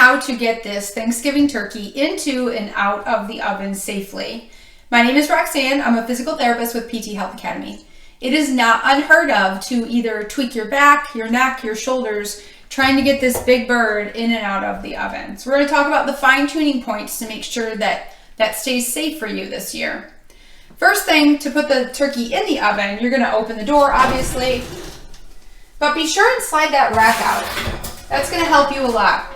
how to get this Thanksgiving turkey into and out of the oven safely. My name is Roxanne. I'm a physical therapist with PT Health Academy. It is not unheard of to either tweak your back, your neck, your shoulders, trying to get this big bird in and out of the oven. So we're going to talk about the fine-tuning points to make sure that that stays safe for you this year. First thing, to put the turkey in the oven, you're going to open the door, obviously, but be sure and slide that rack out. That's going to help you a lot.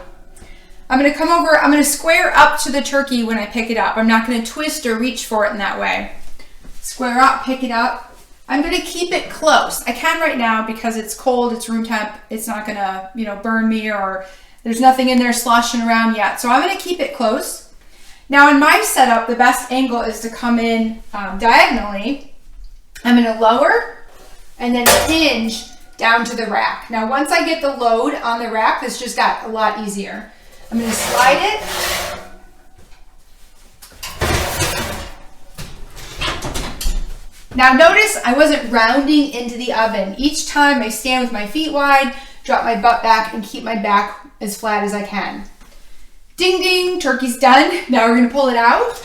I'm going to come over, I'm going to square up to the turkey when I pick it up. I'm not going to twist or reach for it in that way. Square up, pick it up. I'm going to keep it close. I can right now because it's cold, it's room temp. It's not going to, burn me, or there's nothing in there sloshing around yet. So I'm going to keep it close. Now in my setup, the best angle is to come in diagonally. I'm going to lower and then hinge down to the rack. Now once I get the load on the rack, this just got a lot easier. I'm going to slide it. Now notice I wasn't rounding into the oven. Each time I stand with my feet wide, drop my butt back, and keep my back as flat as I can. Ding ding, turkey's done. Now we're going to pull it out.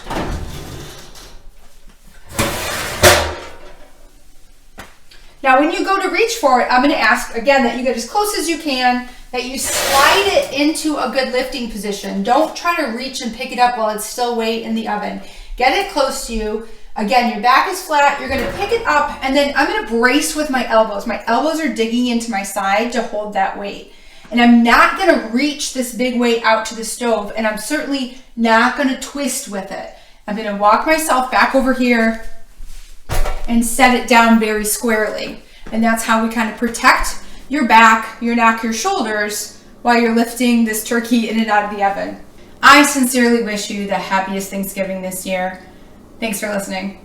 Now when you go to reach for it, I'm going to ask again that you get as close as you can, that you slide it into a good lifting position. Don't try to reach and pick it up while it's still weight in the oven. Get it close to you. Again, your back is flat. You're going to pick it up, and then I'm going to brace with my elbows. My elbows are digging into my side to hold that weight. And I'm not going to reach this big weight out to the stove, and I'm certainly not going to twist with it. I'm going to walk myself back over here and set it down very squarely. And that's how we kind of protect your back, your neck, your shoulders while you're lifting this turkey in and out of the oven. I sincerely wish you the happiest Thanksgiving this year. Thanks for listening.